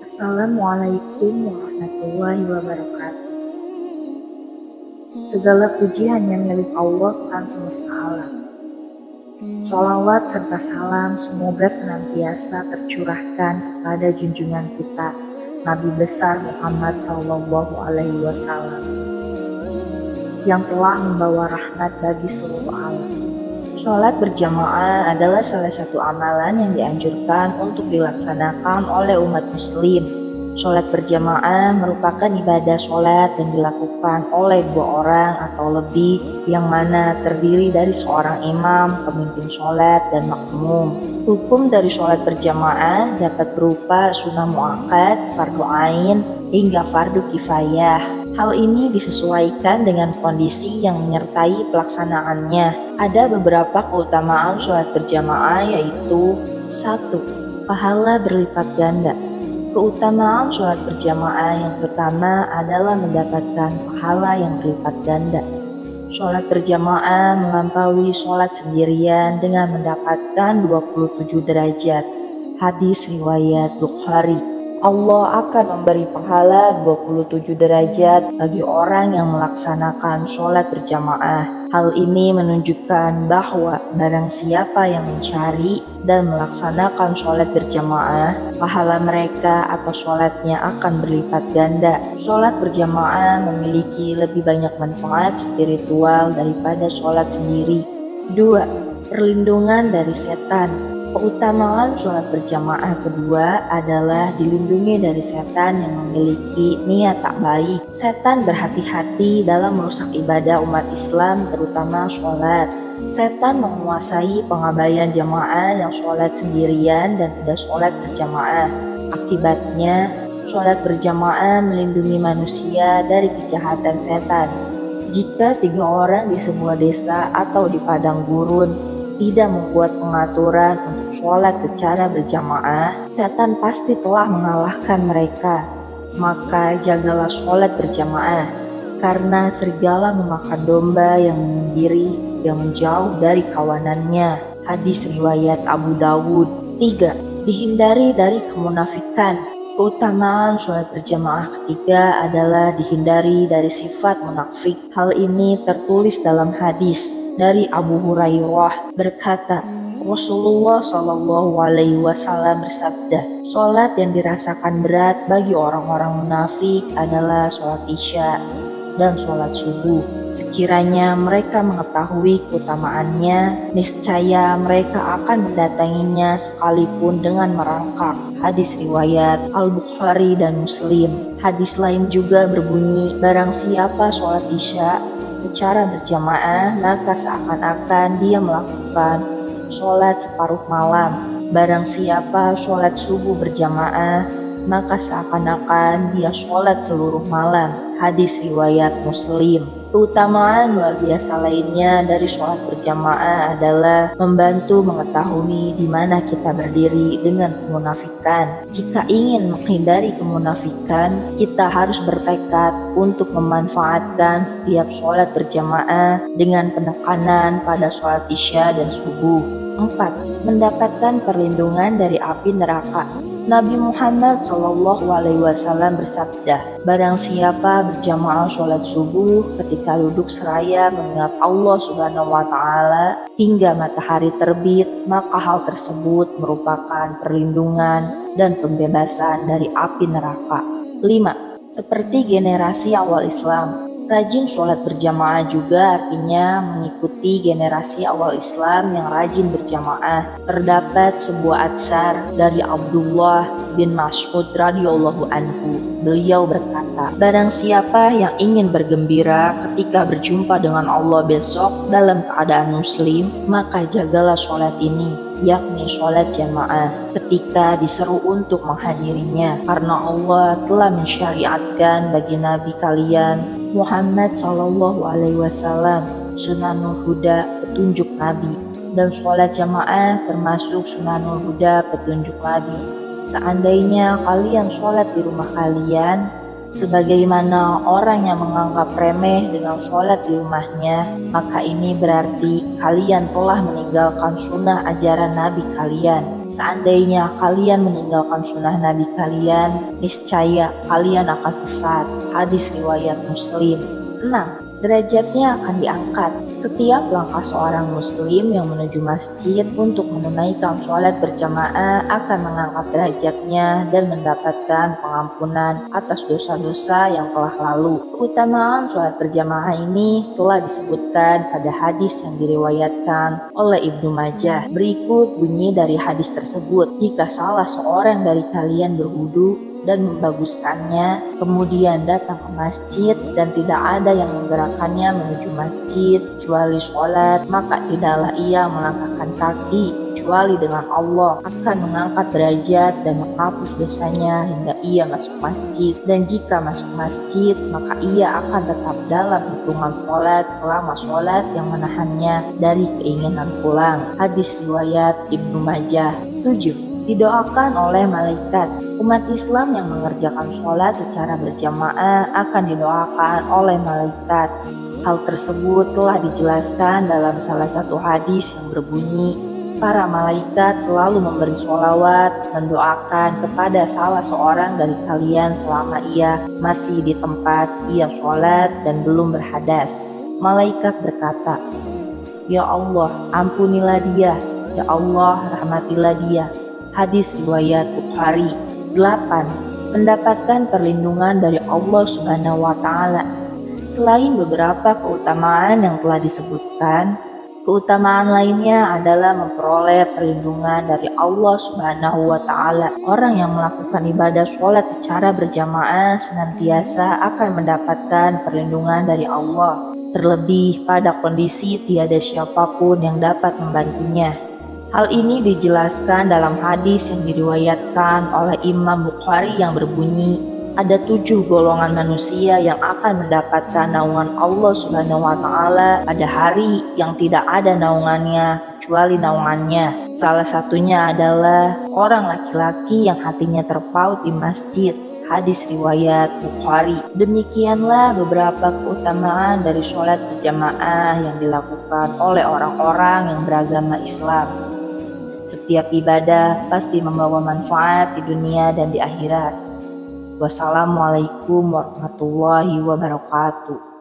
Assalamualaikum warahmatullahi wabarakatuh. Segala puji hanya milik Allah Tuhan semesta alam. Sholawat serta salam semoga senantiasa tercurahkan kepada junjungan kita Nabi besar Muhammad SAW yang telah membawa rahmat bagi seluruh alam. Sholat berjamaah adalah salah satu amalan yang dianjurkan untuk dilaksanakan oleh umat muslim. Sholat berjamaah merupakan ibadah sholat yang dilakukan oleh 2 orang atau lebih, yang mana terdiri dari seorang imam, pemimpin sholat, dan makmum. Hukum dari sholat berjamaah dapat berupa sunnah muakkad, fardu ain, hingga fardu kifayah. Hal ini disesuaikan dengan kondisi yang menyertai pelaksanaannya. Ada beberapa keutamaan sholat berjamaah, yaitu 1. Pahala berlipat ganda. Keutamaan sholat berjamaah yang pertama adalah mendapatkan pahala yang berlipat ganda. Sholat berjamaah melampaui sholat sendirian dengan mendapatkan 27 derajat. Hadis riwayat Bukhari. Allah akan memberi pahala 27 derajat bagi orang yang melaksanakan sholat berjamaah. Hal ini menunjukkan bahwa barang siapa yang mencari dan melaksanakan sholat berjamaah, pahala mereka atau sholatnya akan berlipat ganda. Sholat berjamaah memiliki lebih banyak manfaat spiritual daripada sholat sendiri. 2. Perlindungan dari setan. Keutamaan sholat berjamaah kedua adalah dilindungi dari setan yang memiliki niat tak baik. Setan berhati-hati dalam merusak ibadah umat Islam, terutama sholat. Setan menguasai pengabaian jamaah yang sholat sendirian dan tidak sholat berjamaah. Akibatnya, sholat berjamaah melindungi manusia dari kejahatan setan. Jika 3 orang di sebuah desa atau di padang gurun tidak membuat pengaturan untuk sholat secara berjamaah, setan pasti telah mengalahkan mereka. Maka jagalah sholat berjamaah, karena serigala memakan domba yang menyendiri yang menjauh dari kawanannya. Hadis riwayat Abu Dawud. 3. Dihindari dari kemunafikan. Keutamaan sholat berjamaah ketiga adalah dihindari dari sifat munafik. Hal ini tertulis dalam hadis dari Abu Hurairah berkata, Rasulullah SAW bersabda, sholat yang dirasakan berat bagi orang-orang munafik adalah sholat isya dan sholat subuh. Sekiranya mereka mengetahui keutamaannya, niscaya mereka akan mendatanginya sekalipun dengan merangkak. Hadis riwayat Al-Bukhari dan Muslim. Hadis lain juga berbunyi, barang siapa sholat isya secara berjamaah, maka seakan-akan dia melakukan sholat separuh malam. Barang siapa sholat subuh berjamaah, maka seakan-akan dia sholat seluruh malam. Hadis riwayat Muslim. Keutamaan luar biasa lainnya dari sholat berjamaah adalah membantu mengetahui di mana kita berdiri dengan kemunafikan. Jika ingin menghindari kemunafikan, kita harus bertekad untuk memanfaatkan setiap sholat berjamaah dengan penekanan pada sholat isya dan subuh. 4. Mendapatkan perlindungan dari api neraka. Nabi Muhammad SAW bersabda, barang siapa berjamaah sholat subuh ketika duduk seraya mengingat Allah Subhanahu wa Ta'ala hingga matahari terbit, maka hal tersebut merupakan perlindungan dan pembebasan dari api neraka. 5. Seperti generasi awal Islam. Rajin sholat berjamaah juga artinya mengikuti generasi awal Islam yang rajin berjamaah. Terdapat sebuah atsar dari Abdullah bin Mas'ud radhiyallahu anhu. Beliau berkata, barang siapa yang ingin bergembira ketika berjumpa dengan Allah besok dalam keadaan muslim, maka jagalah sholat ini, yakni sholat jamaah, ketika diseru untuk menghadirinya, karena Allah telah mensyariatkan bagi Nabi kalian Muhammad SAW sunanul huda, petunjuk Nabi, dan sholat jamaah termasuk sunanul huda, petunjuk Nabi. Seandainya kalian sholat di rumah kalian, sebagaimana orang yang menganggap remeh dengan sholat di rumahnya, maka ini berarti kalian telah meninggalkan sunnah ajaran Nabi kalian. Seandainya kalian meninggalkan sunnah Nabi kalian, niscaya kalian akan sesat. Hadis riwayat Muslim. 6. Derajatnya akan diangkat. Setiap langkah seorang muslim yang menuju masjid untuk menunaikan sholat berjamaah akan mengangkat derajatnya dan mendapatkan pengampunan atas dosa-dosa yang telah lalu. Keutamaan sholat berjamaah ini telah disebutkan pada hadis yang diriwayatkan oleh Ibnu Majah. Berikut bunyi dari hadis tersebut. Jika salah seorang dari kalian berwudu dan membaguskannya, kemudian datang ke masjid dan tidak ada yang menggerakkannya menuju masjid kecuali sholat, maka tidaklah ia melangkahkan kaki kecuali dengan Allah akan mengangkat derajat dan menghapus dosanya hingga ia masuk masjid. Dan jika masuk masjid, maka ia akan tetap dalam hitungan sholat selama sholat yang menahannya dari keinginan pulang. Hadis riwayat Ibnu Majah. 7. Didoakan oleh malaikat. Umat Islam yang mengerjakan sholat secara berjamaah akan didoakan oleh malaikat. Hal tersebut telah dijelaskan dalam salah satu hadis yang berbunyi, para malaikat selalu memberi sholawat, mendoakan kepada salah seorang dari kalian selama ia masih di tempat ia sholat dan belum berhadas. Malaikat berkata, "Ya Allah, ampunilah dia. Ya Allah, rahmatilah dia." Hadis riwayat Bukhari. 8. Mendapatkan perlindungan dari Allah Subhanahu wa Ta'ala. Selain beberapa keutamaan yang telah disebutkan, keutamaan lainnya adalah memperoleh perlindungan dari Allah Subhanahu wa Ta'ala. Orang yang melakukan ibadah sholat secara berjamaah senantiasa akan mendapatkan perlindungan dari Allah, terlebih pada kondisi tiada siapapun yang dapat membantunya. Hal ini dijelaskan dalam hadis yang diriwayatkan oleh Imam Bukhari yang berbunyi, ada 7 golongan manusia yang akan mendapatkan naungan Allah Subhanahu wa Ta'ala pada hari yang tidak ada naungannya kecuali naungannya. Salah satunya adalah orang laki-laki yang hatinya terpaut di masjid. Hadis riwayat Bukhari. Demikianlah beberapa keutamaan dari sholat berjamaah yang dilakukan oleh orang-orang yang beragama Islam. Setiap ibadah pasti membawa manfaat di dunia dan di akhirat. Wassalamualaikum warahmatullahi wabarakatuh.